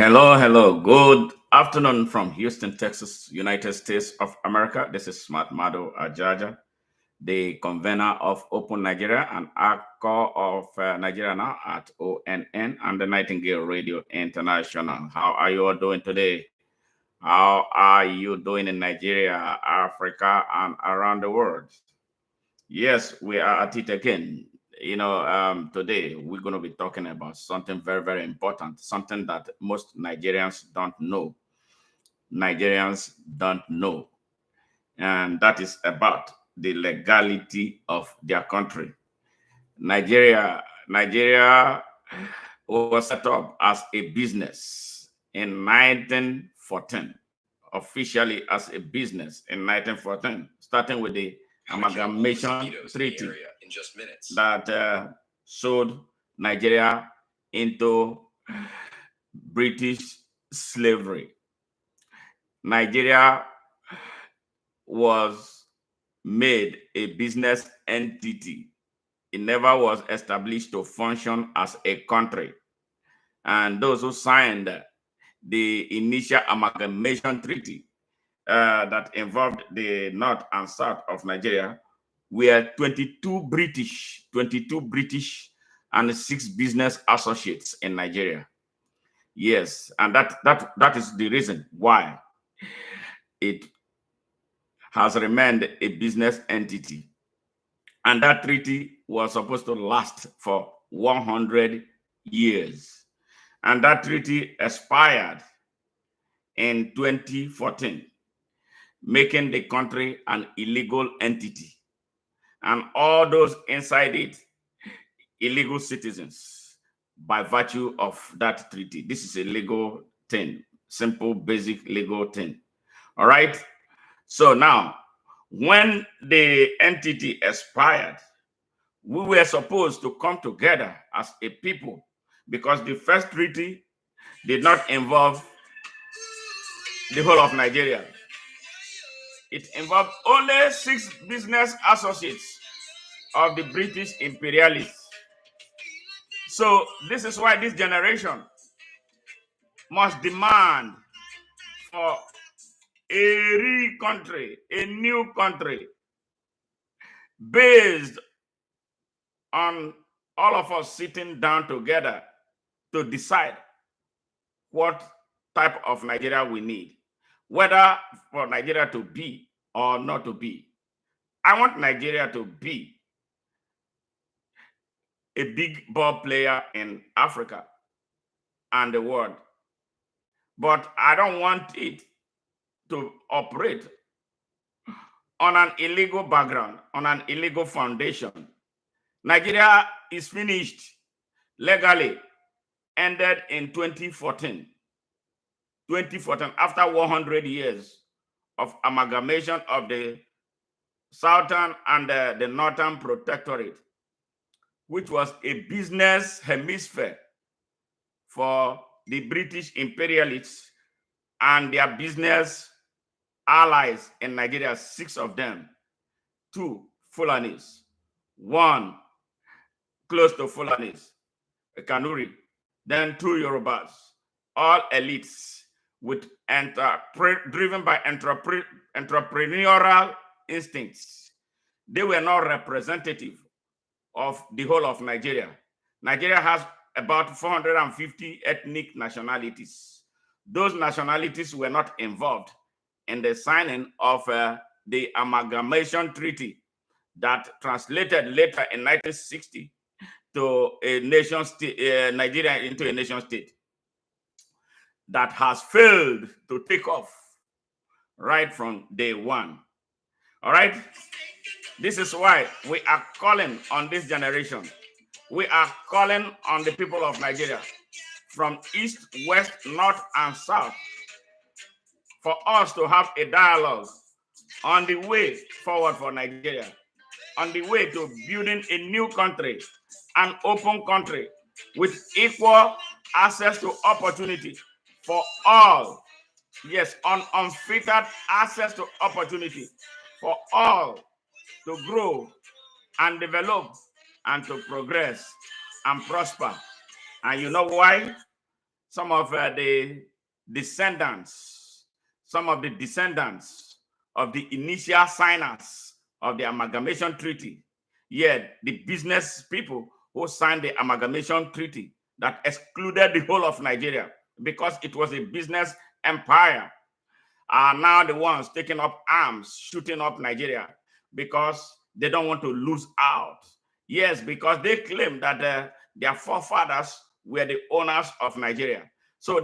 Hello, hello. Good afternoon from Houston, Texas, United States of America. This is Smart Mado Ajaja, the convener of Open Nigeria and ACO of Nigeria now at ONN and the Nightingale Radio International. How are you all doing today? How are you doing in Nigeria, Africa, and around the world? Yes, we are at it again. Today we're going to be talking about something very, very important, something that most Nigerians don't know. Nigerians don't know, and that is about the legality of their country. Nigeria was set up as a business in 1914, officially as a business in 1914, starting with the amalgamation treaty that sold Nigeria into British slavery. Nigeria was made a business entity. It never was established to function as a country. And those who signed the initial amalgamation treaty that involved the north and south of Nigeria were 22 British and 6 business associates in Nigeria. Yes, and that is the reason why it has remained a business entity. And that treaty was supposed to last for 100 years. And that treaty expired in 2014, making the country an illegal entity. And all those inside it, illegal citizens by virtue of that treaty. This is a legal thing, simple, basic legal thing. All right. So now, when the entity expired, we were supposed to come together as a people because the first treaty did not involve the whole of Nigeria. It involved only 6 business associates of the British imperialists. So this is why this generation must demand for a country, a new country, based on all of us sitting down together to decide what type of Nigeria we need, whether for Nigeria to be or not to be. I want Nigeria to be a big ball player in Africa and the world, but I don't want it to operate on an illegal background, on an illegal foundation. Nigeria is finished legally, ended in 2014. 2014, after 100 years of amalgamation of the Southern and the Northern Protectorate, which was a business hemisphere for the British imperialists and their business allies in Nigeria, 6 of them, 2 Fulanis, 1 close to Fulanis, a Kanuri, then 2 Yorubas, all elites with driven by entrepreneurial instincts. They were not representative of the whole of Nigeria. Nigeria has about 450 ethnic nationalities. Those nationalities were not involved in the signing of the amalgamation treaty that translated later in 1960 to a nation state, Nigeria into a nation state that has failed to take off right from day one. All right? This is why we are calling on this generation. We are calling on the people of Nigeria from east, west, north, and south for us to have a dialogue on the way forward for Nigeria, on the way to building a new country, an open country with equal access to opportunity for all. Yes, unfettered access to opportunity for all to grow and develop and to progress and prosper. And you know why? some of the descendants, some of the descendants of the initial signers of the amalgamation treaty. Yeah, the business people who signed the amalgamation treaty that excluded the whole of Nigeria because it was a business empire, are now the ones taking up arms, shooting up Nigeria because they don't want to lose out. Yes, because they claim that their forefathers were the owners of Nigeria. So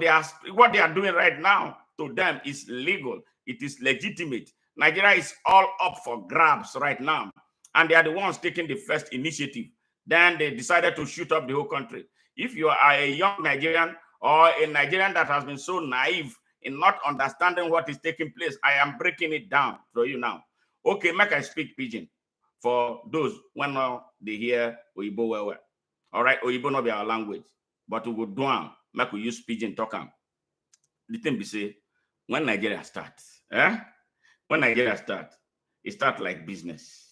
what they are doing right now to them is legal. It is legitimate. Nigeria is all up for grabs right now. And they are the ones taking the first initiative. Then they decided to shoot up the whole country. If you are a young Nigerian or a Nigerian that has been so naive in not understanding what is taking place, I am breaking it down for you now. Okay, make I speak pidgin for those when they hear Oyibo well. All right, Oyibo not be our language, but we go down, make we use pidgin talk am. The thing be say, when Nigeria starts, when Nigeria starts, it starts like business.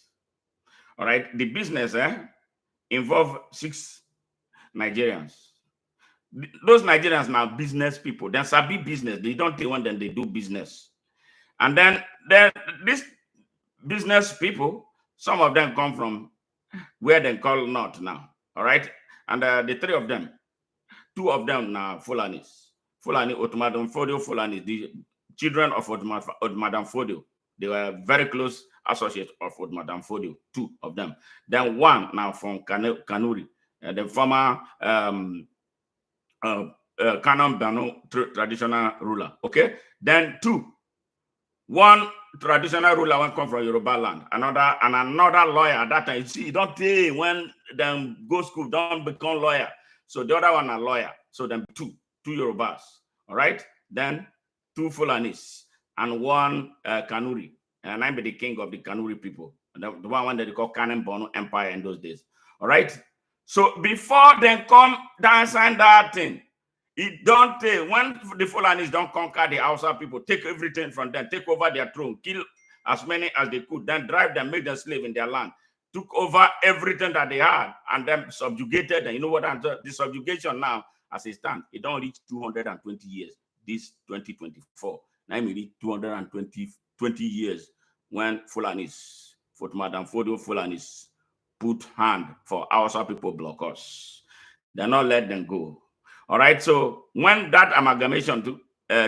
All right, the business involve 6 Nigerians. Those Nigerians now business people. They sabi business. They don't take one, then they do business. And then these business people, some of them come from where they call North now. All right. And the 3 of them, 2 of them now Fulanis. Fulani, Otumadan Fodio, Fulani, the children of Otumadan Fodio. They were very close associates of Otumadan Fodio, 2 of them. Then 1 now from Kanuri, the former Kanem Bano traditional ruler. Okay. Then 2, 1 traditional ruler one come from Yoruba land, another lawyer at that time. You see, don't tell when them go school, don't become lawyer. So the other one a lawyer. So them 2 Yorubas. All right. Then 2 Fulanis and 1 Kanuri. And I'm the king of the Kanuri people. The one that they call Kanem Bono Empire in those days. All right. So before they come down sign that thing, it don't take when the Fulanis don't conquer the Hausa people, take everything from them, take over their throne, kill as many as they could, then drive them, make them slave in their land, took over everything that they had, and then subjugated them. You know what? The subjugation now, as it stands, it don't reach 220 years. This 2024, now we reach 220 years when Fulanis, for Madam Fodio Fulanis, put hand for Hausa people block us. They're not let them go. All right. So when that amalgamation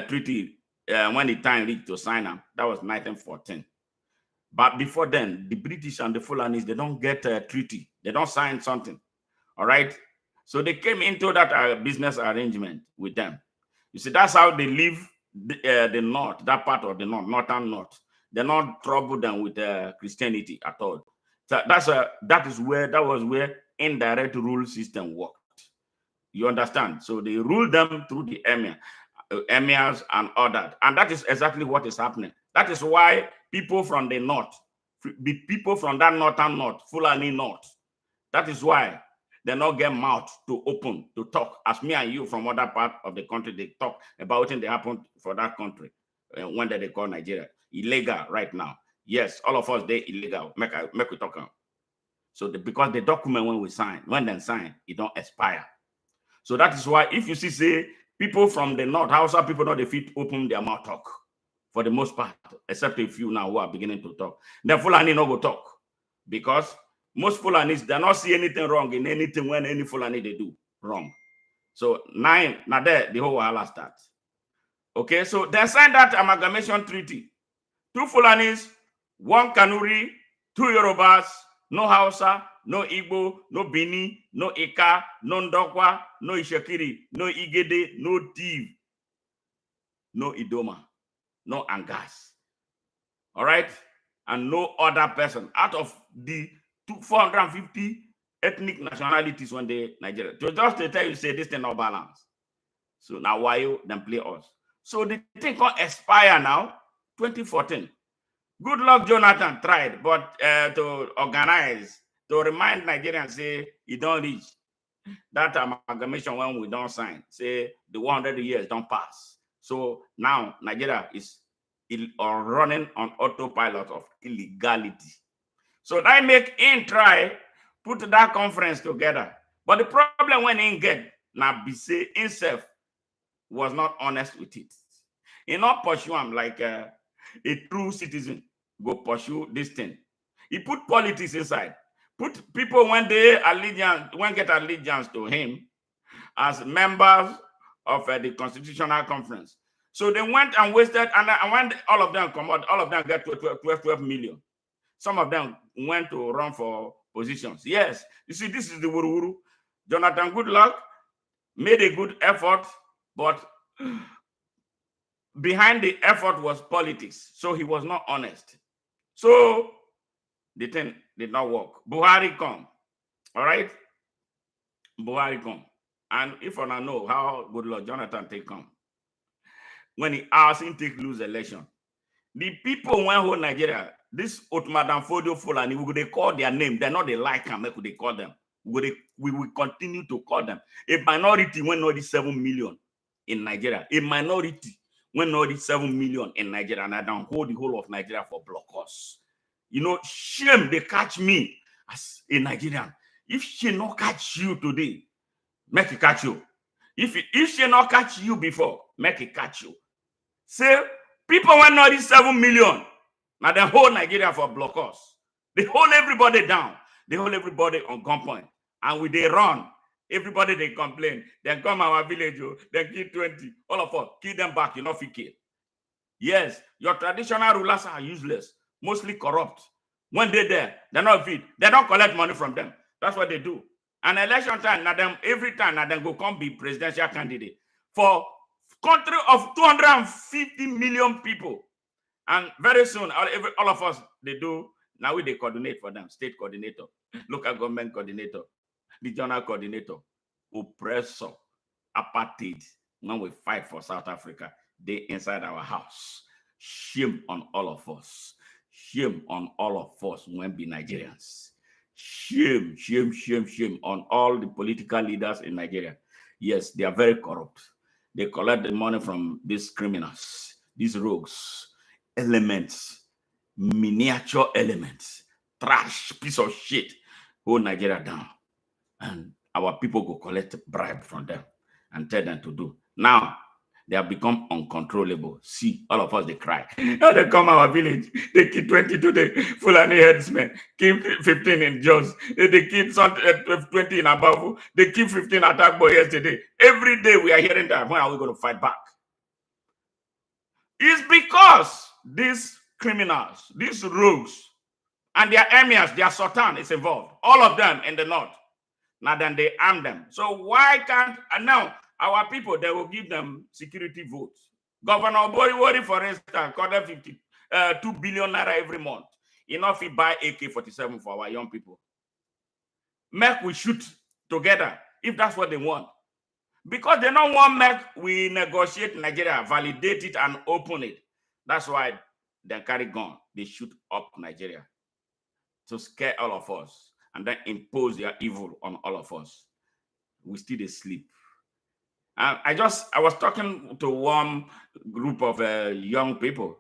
treaty, when the time reached to sign them, that was 1914. But before then, the British and the Fulanis, they don't get a treaty. They don't sign something. All right. So they came into that business arrangement with them. You see, that's how they leave the north, that part of the northern north. They're not troubled them with Christianity at all. So that was where indirect rule system worked. You understand? So they rule them through the emirs and all that. And that is exactly what is happening. That is why people from the north, the people from that northern north, Fulani north, that is why they not get mouth to open, to talk. As me and you from other part of the country, they talk about what they happened for that country when they call Nigeria. Illegal right now. Yes, all of us, they illegal. Make we talk on. So because the document when they sign, it don't expire. So that is why if you see, say, people from the north, Hausa people not the fit open their mouth talk for the most part, except a few now who are beginning to talk. Then Fulani no go talk because most Fulanis, they not see anything wrong in anything when any Fulani they do wrong. So now there, the whole wahala starts. Okay, so they signed that amalgamation treaty. 2 Fulanis, 1 Kanuri, 2 Yorubas, no Hausa, no Igbo, no Bini, no Ika, no Ndokwa, no Ishekiri, no Igede, no Tiv, no Idoma, no Angas. All right? And no other person out of the 450 ethnic nationalities when they Nigeria. So just to tell you, say this thing not balance. So now why you then play us? So the thing called expire now, 2014. Good luck, Jonathan tried, but to organize, to remind Nigerians, say, you don't reach that amalgamation when we don't sign. Say, the 100 years don't pass. So now Nigeria is running on autopilot of illegality. So that make him try, put that conference together. But the problem when he get, now be say himself, was not honest with it. He not pursue him like a true citizen go pursue this thing. He put politics inside. Put people when get allegiance to him as members of the Constitutional Conference. So they went and wasted, and when all of them come out, all of them get 12 million. Some of them went to run for positions. Yes, you see, this is the wuru. Jonathan Goodluck made a good effort, but behind the effort was politics. So he was not honest. So the thing did not work. Buhari come. All right? Buhari come. And if I know how good Lord Jonathan take come, when he asked him take lose election, the people went whole Nigeria, this Otmadan Fodio Fulani, we could call their name. They're not they like them, they call them. We will continue to call them. A minority when not 7 million in Nigeria. A minority when not 7 million in Nigeria, and I don't hold the whole of Nigeria for blockers. You know, shame they catch me as a Nigerian. If she not catch you today, make it catch you. If she not catch you before, make it catch you. Say, people want not 7 million. Now they hold Nigeria for blockers. They hold everybody down. They hold everybody on gunpoint. And when they run, everybody they complain. Then come our village, then kill 20. All of us, kill them back, you know, kill. Yes, your traditional rulers are useless, mostly corrupt. When they're there, they're not fit. They don't collect money from them. That's what they do. And election time, now them every time, now them go come be presidential candidate for country of 250 million people. And very soon, all of us, they do, now we they coordinate for them, state coordinator, local government coordinator, regional coordinator, oppressor, apartheid. When we fight for South Africa, they inside our house. Shame on all of us. Shame on all of us when be Nigerians. Shame, shame, shame, shame on all the political leaders in Nigeria. Yes, they are very corrupt. They collect the money from these criminals, these rogues, elements, miniature elements, trash, piece of shit, hold Nigeria down. And our people go collect bribe from them and tell them to do. Now, they have become uncontrollable. See, all of us, they cry. Now they come our village, they kill 20 today, Fulani headsmen, kill 15 in Jos, they kill 20 in Abavu, they kill 15 attack boy yesterday. Every day we are hearing that. When are we going to fight back? It's because these criminals, these rogues, and their emirs, their sultan is involved. All of them in the north. Now then they arm them. So why can't, and now our people, they will give them security votes. Governor Boriwori, for instance, got 2 billion naira every month. Enough to buy AK-47 for our young people. Make we shoot together if that's what they want. Because they don't want make we negotiate Nigeria, validate it and open it. That's why they carry gun. They shoot up Nigeria to scare all of us and then impose their evil on all of us. We still asleep. And I was talking to one group of young people.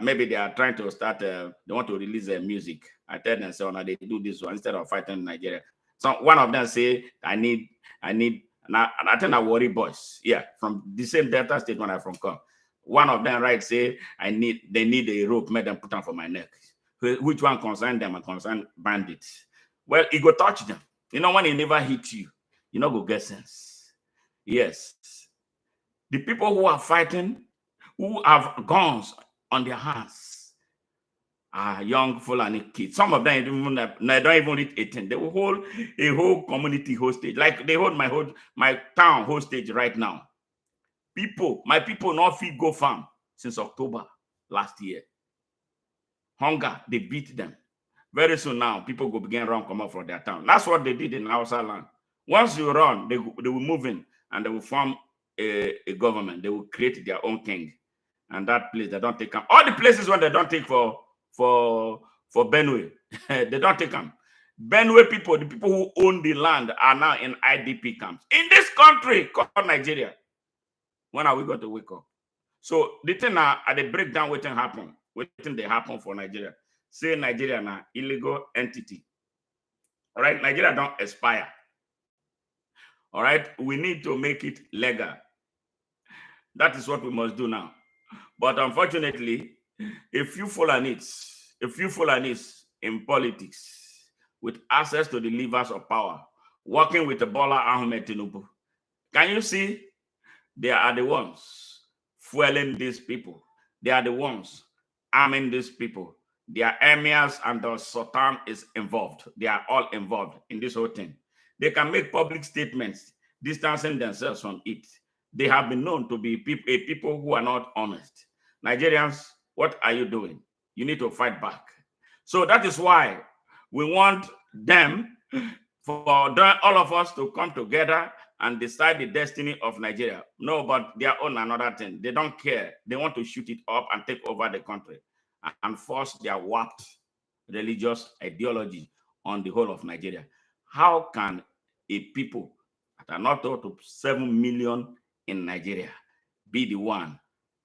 Maybe they are trying to start. They want to release their music. I tell them, so now they do this one instead of fighting in Nigeria. So one of them say, I need. And I think I worry boys. Yeah, from the same Delta State when I from come. One of them say, they need a rope, make them put them for my neck. Which one concern them and concern bandits? Well, it go touch them. You know, when it never hit you, you know, go get sense. Yes. The people who are fighting, who have guns on their hands, are young Fulani kids. Some of them don't even reach 18. They will hold a whole community hostage. Like they hold my town hostage right now. My people not fit go farm since October last year. Hunger, they beat them. Very soon now, people go begin run, come out from their town. That's what they did in Hausa land. Once you run, they will move in and they will form a government. They will create their own king. And that place, they don't take them. All the places where they don't take for Benue, they don't take them. Benue people, the people who own the land, are now in IDP camps. In this country called Nigeria. When are we going to wake up? So the thing now, at the breakdown, what thing happen? What thing they happen for Nigeria? Say Nigeria now, illegal entity. All right, Nigeria don't expire. All right, we need to make it legal. That is what we must do now. But unfortunately, a few Fulanis in politics with access to the levers of power, working with the Bola Ahmed Tinubu, can you see? They are the ones fueling these people. They are the ones arming these people. Their emirs and the sultan is involved. They are all involved in this whole thing. They can make public statements distancing themselves from it. They have been known to be people who are not honest. Nigerians, what are you doing? You need to fight back. So that is why we want them, for all of us to come together and decide the destiny of Nigeria. No, but their own another thing. They don't care. They want to shoot it up and take over the country and force their warped religious ideology on the whole of Nigeria. How can a people that are not up to 7 million in Nigeria be the one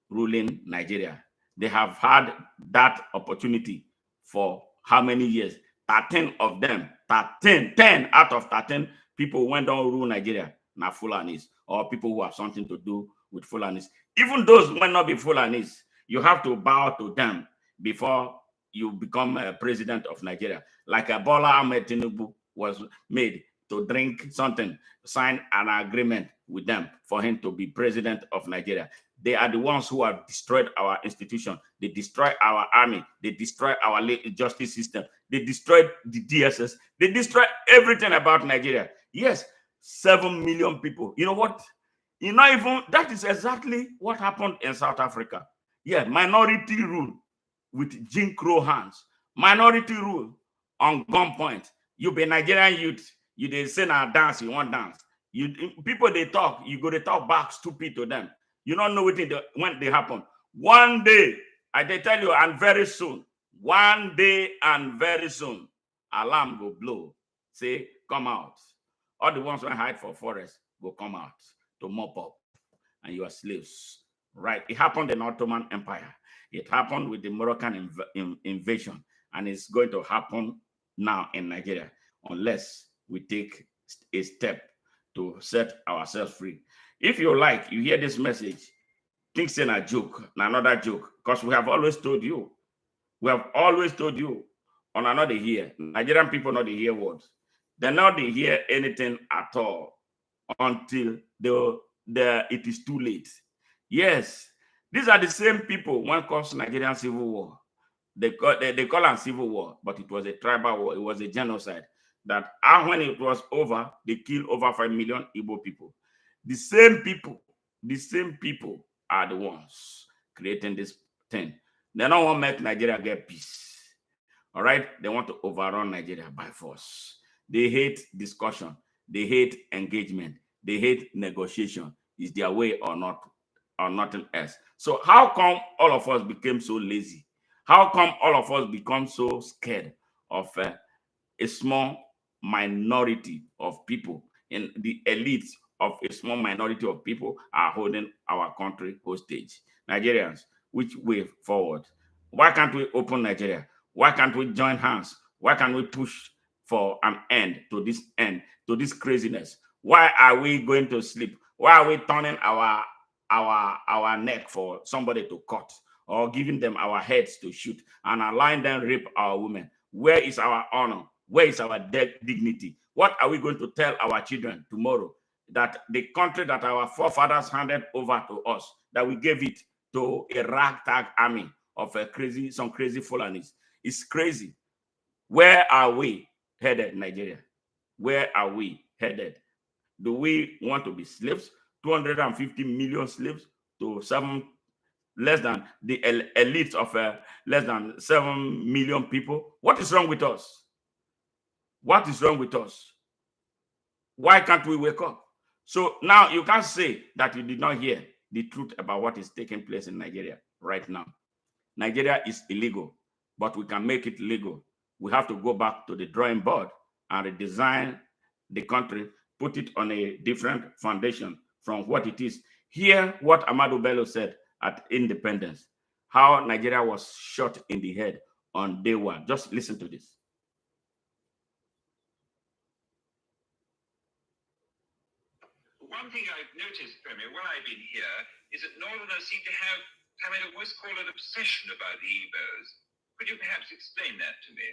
ruling Nigeria? They have had that opportunity for how many years? 13 of them, 13, 10 out of 13 people went on rule Nigeria, now Fulanis, or people who have something to do with Fulanis. Even those might not be Fulanis, you have to bow to them before you become a president of Nigeria. Like a Bola Ahmed Tinubu was made to drink something, sign an agreement with them for him to be president of Nigeria. They are the ones who have destroyed our institution. They destroyed our army. They destroyed our justice system. They destroyed the DSS. They destroyed everything about Nigeria. Yes, 7 million people. You know what? You know, even that is exactly what happened in South Africa. Yeah, minority rule with Jim Crow hands. Minority rule on gunpoint. You be Nigerian youth. You they say now dance, you want dance. You people they talk, you go to talk back stupid to them. You don't know when they happen. One day, I they tell you, and very soon, one day and very soon, alarm go blow. Say, come out. All the ones who hide for forest will come out to mop up, and you are slaves. Right? It happened in Ottoman Empire. It happened with the Moroccan invasion, and it's going to happen now in Nigeria unless we take a step to set ourselves free. If you like, you hear this message, think it's a joke, another joke, because we have always told you, on another here, Nigerian people not hear words. They not hear anything at all until it is too late. Yes, these are the same people when caused Nigerian civil war. They call it civil war, but it was a tribal war. It was a genocide. That when it was over, they killed over 5 million Igbo people. The same people are the ones creating this thing. They don't want to make Nigeria get peace. All right? They want to overrun Nigeria by force. They hate discussion. They hate engagement. They hate negotiation. Is their way or not, or nothing else? So how come all of us became so lazy? How come all of us become so scared of a small minority of people, and the elites of a small minority of people are holding our country hostage? Nigerians, which way forward? Why can't we open Nigeria? Why can't we join hands? Why can't we push for an end to this craziness? Why are we going to sleep? Why are we turning our neck for somebody to cut, or giving them our heads to shoot and allowing them rape our women? Where is our honor? Where is our dignity? What are we going to tell our children tomorrow? That the country that our forefathers handed over to us, that we gave it to a ragtag army of some crazy Fulanis. It's crazy. Where are we headed, Nigeria? Where are we headed? Do we want to be slaves? 250 million slaves to less than the elite of less than 7 million people? What is wrong with us? What is wrong with us? Why can't we wake up? So now you can't say that you did not hear the truth about what is taking place in Nigeria right now. Nigeria is illegal, but we can make it legal. We have to go back to the drawing board and redesign the country, put it on a different foundation from what it is. Hear what Ahmadu Bello said at independence, how Nigeria was shot in the head on day one. Just listen to this. Why one thing I've noticed, Premier, while I've been here, is that Northerners seem to have what's called an obsession about the Igbos. Could you perhaps explain that to me?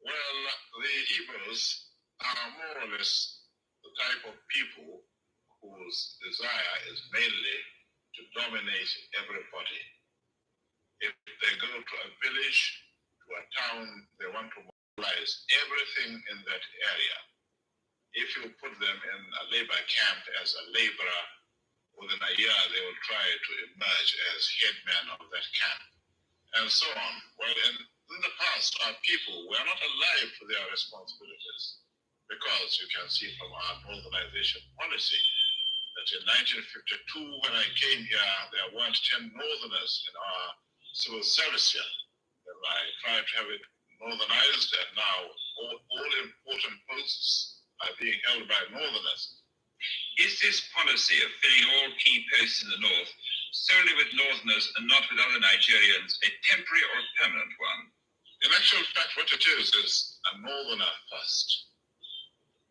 Well, the Igbos are more or less the type of people whose desire is mainly to dominate everybody. If they go to a village, to a town, they want to mobilize everything in that area. If you put them in a labor camp as a laborer, within a year they will try to emerge as headman of that camp, and so on. Well, in the past, our people were not alive to their responsibilities, because you can see from our northernization policy that in 1952, when I came here, there weren't 10 northerners in our civil service here. And I tried to have it northernized, and now all important posts are being held by northerners. Is this policy of filling all key posts in the north solely with northerners and not with other Nigerians a temporary or permanent one? In actual fact, what it is a northerner first.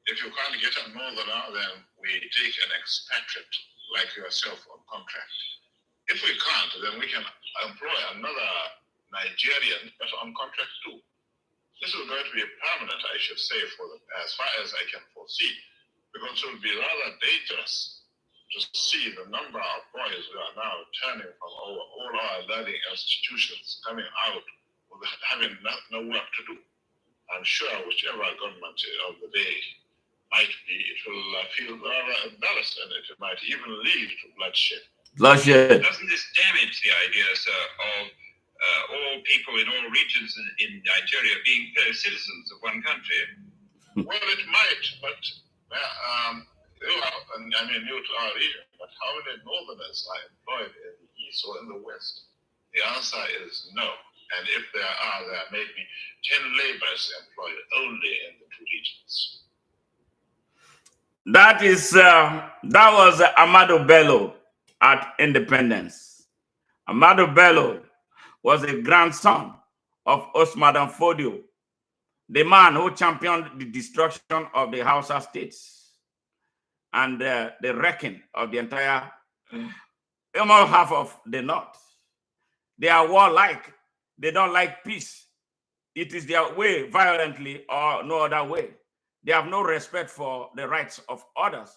If you can't get a northerner, then we take an expatriate like yourself on contract. If we can't, then we can employ another Nigerian, but on contract too. This is going to be permanent, I should say, as far as I can foresee, because it will be rather dangerous to see the number of boys who are now turning from all our learning institutions coming out with having no work to do. I'm sure whichever government of the day might be, it will feel rather embarrassed, and it might even lead to bloodshed. Bloodshed. Doesn't this damage the idea, sir, of all people in all regions in Nigeria being fellow citizens of one country? Well, it might, but new to our region, but how many northerners are employed in the east or in the west? The answer is no. And if there may be 10 laborers employed only in the two regions. That was Amado Bello at independence. Amado Bello was a grandson of Osman Dan Fodio, the man who championed the destruction of the Hausa states and the wrecking of the entire almost half of the north. They are warlike. They don't like peace. It is their way, violently or no other way. They have no respect for the rights of others.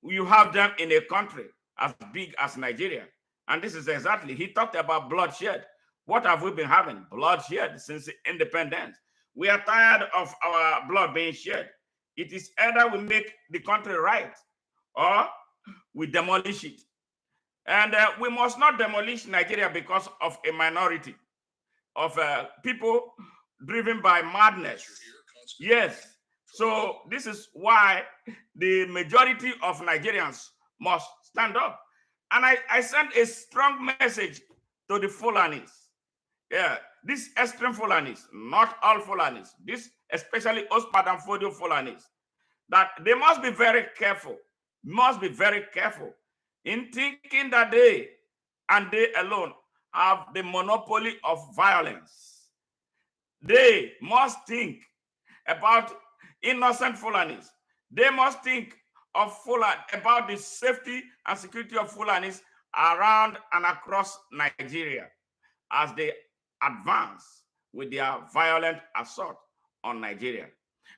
You have them in a country as big as Nigeria. And this is exactly, he talked about bloodshed. What have we been having? Bloodshed since independence. We are tired of our blood being shed. It is either we make the country right or we demolish it. And we must not demolish Nigeria because of a minority of people driven by madness. Yes. So this is why the majority of Nigerians must stand up. And I sent a strong message to the Fulanis. Yeah, these extreme Fulanis, not all Fulanis, this especially Osman Dan Fodio Fulanis, that they must be very careful, in thinking that they and they alone have the monopoly of violence. They must think about innocent Fulanis. They must think of about the safety and security of Fulanis around and across Nigeria as they advance with their violent assault on Nigeria.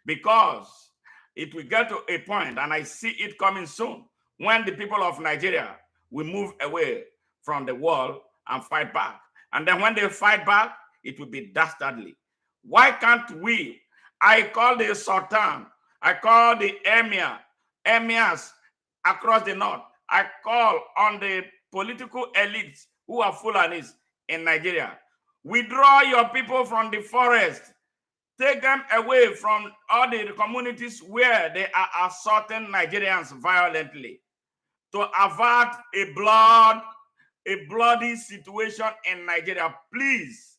Because it will get to a point, and I see it coming soon, when the people of Nigeria will move away from the wall and fight back. And then when they fight back, it will be dastardly. Why can't we? I call the Sultan, I call the emirs across the north, I call on the political elites who are Fulanis in Nigeria. Withdraw your people from the forest. Take them away from all the communities where they are assaulting Nigerians violently to avert a bloody situation in Nigeria. Please,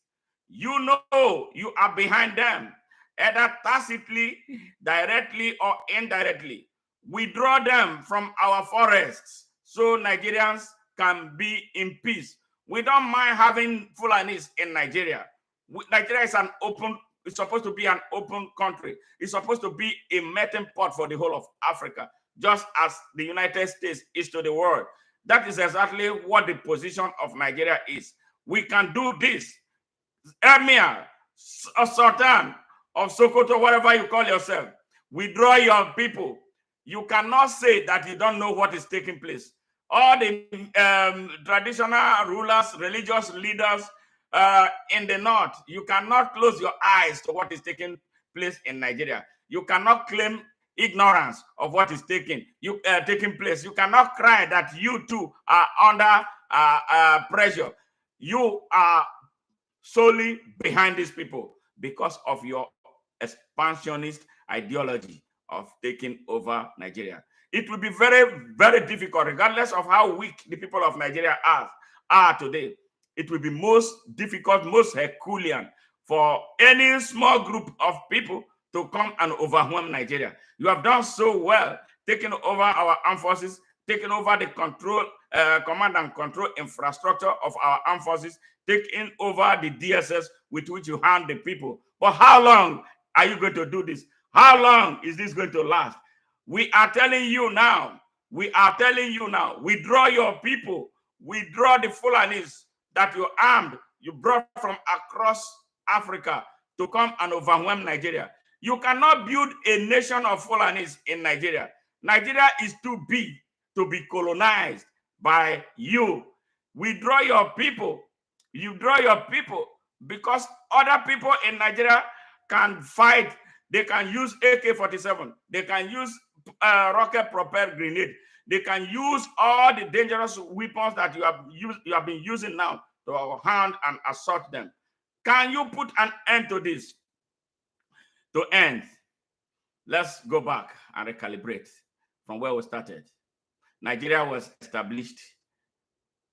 you know you are behind them, either tacitly, directly, or indirectly. Withdraw them from our forests so Nigerians can be in peace. We don't mind having Fulanis in Nigeria. Nigeria is it's supposed to be an open country. It's supposed to be a melting pot for the whole of Africa. just as the United States is to the world. That is exactly what the position of Nigeria is. We can do this. Emir, Sultan of Sokoto, whatever you call yourself, withdraw your people. You cannot say that you don't know what is taking place. All the traditional rulers, religious leaders in the north, you cannot close your eyes to what is taking place in Nigeria. You cannot claim ignorance of what is taking place. You cannot cry that you too are under pressure. You are solely behind these people because of your expansionist ideology of taking over Nigeria. It will be very, very difficult, regardless of how weak the people of Nigeria are today. It will be most difficult, most Herculean for any small group of people to come and overwhelm Nigeria. You have done so well, taking over our armed forces, taking over the command and control infrastructure of our armed forces, taking over the DSS with which you hand the people. But how long are you going to do this? How long is this going to last? We are telling you now, withdraw your people, withdraw the Fulanis that you armed, you brought from across Africa to come and overwhelm Nigeria. You cannot build a nation of Fulanis in Nigeria. Nigeria is too big to be colonized by you. Withdraw your people. You draw your people, because other people in Nigeria can fight. They can use AK-47. They can use rocket-propelled grenade. They can use all the dangerous weapons that you have been using now to hand and assault them. Can you put an end to this? To end, let's go back and recalibrate from where we started. Nigeria was established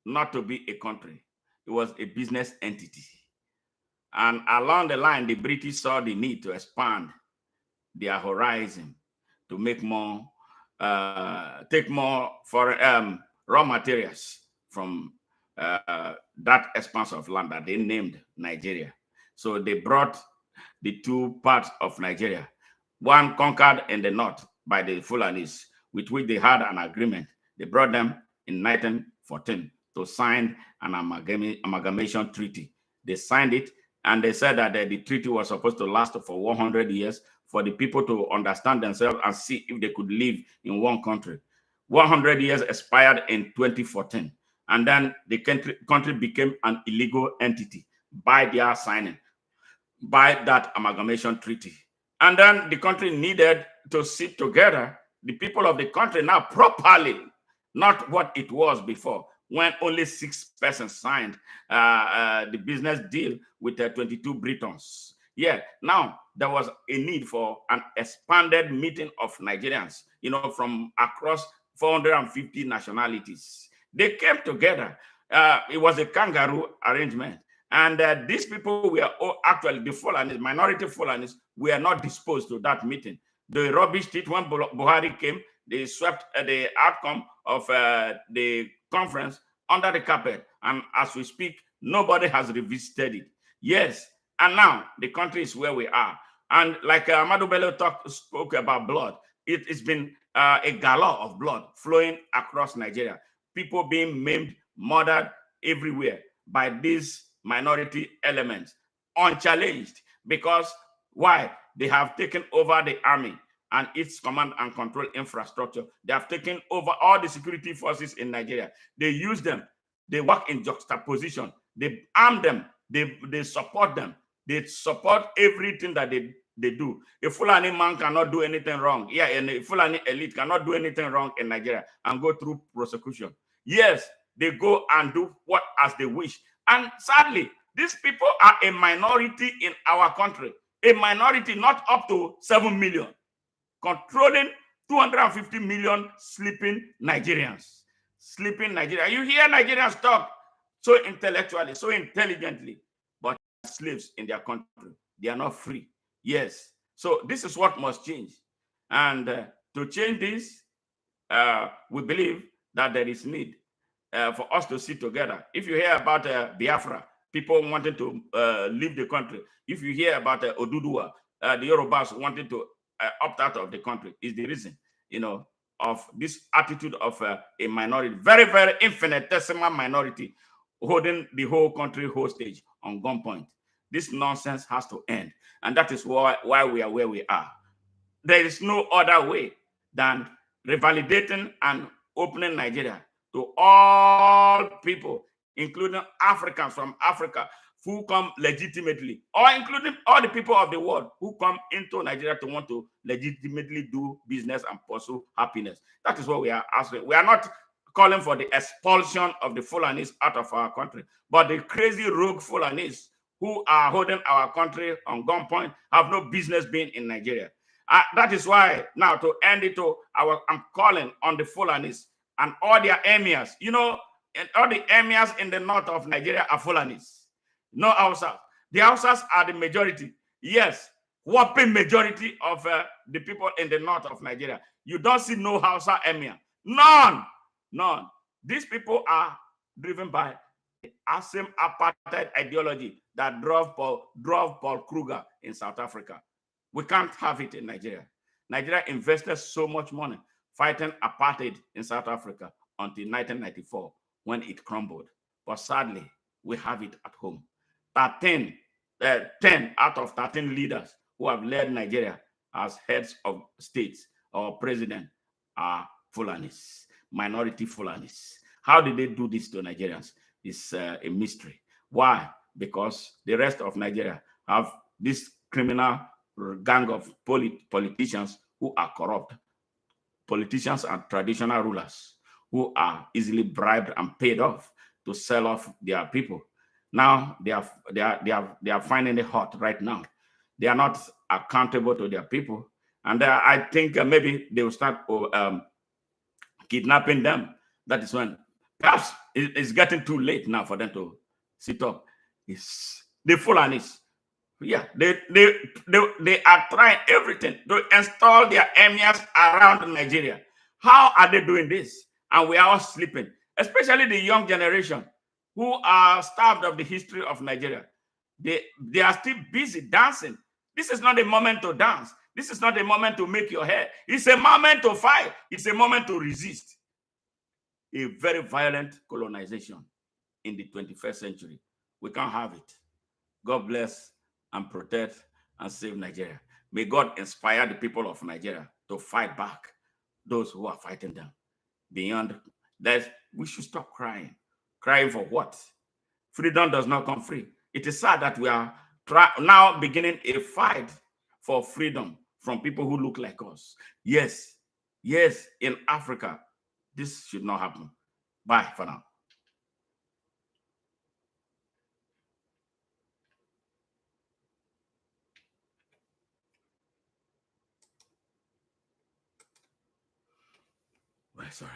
not to be a country. It was a business entity. And along the line, the British saw the need to expand their horizon to make more, take more foreign raw materials from that expanse of land that they named Nigeria. So they brought the two parts of Nigeria, one conquered in the north by the Fulanis, with which they had an agreement. They brought them in 1914 to sign an amalgamation treaty. They signed it, and they said that the treaty was supposed to last for 100 years for the people to understand themselves and see if they could live in one country. 100 years expired in 2014, and then the country became an illegal entity by their signing, by that amalgamation treaty. And then the country needed to sit together, the people of the country now properly, not what it was before, when only 6 persons signed the business deal with 22 Britons. Yeah, now there was a need for an expanded meeting of Nigerians, from across 450 nationalities. They came together. It was a kangaroo arrangement. And these people were actually the Fulanis, minority Fulanis, were not disposed to that meeting. The rubbish it when Buhari came. They swept the outcome of the conference under the carpet. And as we speak, nobody has revisited it. Yes, and now the country is where we are. And like Amadou Bello spoke about blood, it's been a gallon of blood flowing across Nigeria. People being maimed, murdered everywhere by these minority elements, unchallenged. Because why? They have taken over the army and its command and control infrastructure. They have taken over all the security forces in Nigeria. They use them. They work in juxtaposition. They arm them. They support them. They support everything that they do. A Fulani man cannot do anything wrong. Yeah, and a Fulani elite cannot do anything wrong in Nigeria and go through prosecution. Yes, they go and do what as they wish. And sadly, these people are a minority in our country. A minority, not up to 7 million, controlling 250 million sleeping Nigerians. Sleeping Nigeria. You hear Nigerians talk so intellectually, so intelligently, but slaves in their country. They are not free. Yes. So this is what must change. And to change this, we believe that there is need for us to sit together. If you hear about Biafra, people wanting to leave the country. If you hear about Oduduwa, the Yorubas wanting to opt out of the country, is the reason. of this attitude of a minority, very, very infinitesimal minority, holding the whole country hostage on gunpoint. This nonsense has to end. And that is why we are where we are. There is no other way than revalidating and opening Nigeria to all people, including Africans from Africa who come legitimately, or including all the people of the world who come into Nigeria to want to legitimately do business and pursue happiness. That is what we are asking. We are not calling for the expulsion of the Fulanis out of our country, but the crazy rogue Fulanis who are holding our country on gunpoint have no business being in Nigeria. That is why now, to end it, I'm calling on the Fulanis and all their emirs. You know, and all the emirs in the north of Nigeria are Fulanis. No Hausas. The Hausas are the majority. Yes, whopping majority of the people in the north of Nigeria. You don't see no Hausa emir. None. None. These people are driven by the same apartheid ideology that drove Paul Kruger in South Africa. We can't have it in Nigeria. Nigeria invested so much money fighting apartheid in South Africa until 1994 when it crumbled. But sadly, we have it at home. 10 out of 13 leaders who have led Nigeria as heads of states or president are Fulanis, minority Fulanis. How did they do this to Nigerians? It's a mystery. Why? Because the rest of Nigeria have this criminal gang of politicians who are corrupt, politicians and traditional rulers who are easily bribed and paid off to sell off their people. Now they are finding it hot right now. They are not accountable to their people, and I think maybe they will start kidnapping them. That is when perhaps it's getting too late now for them to sit up. It's the Fulanis. Yeah, they are trying everything to install their emirs around Nigeria. How are they doing this? And we are all sleeping, especially the young generation who are starved of the history of Nigeria. They are still busy dancing. This is not a moment to dance. This is not a moment to make your hair. It's a moment to fight. It's a moment to resist a very violent colonization in the 21st century. We can't have it. God bless and protect and save Nigeria. May God inspire the people of Nigeria to fight back those who are fighting them. Beyond that, we should stop crying. Crying for what? Freedom does not come free. It is sad that we are now beginning a fight for freedom from people who look like us. Yes, in Africa, this should not happen. Bye for now. Sorry.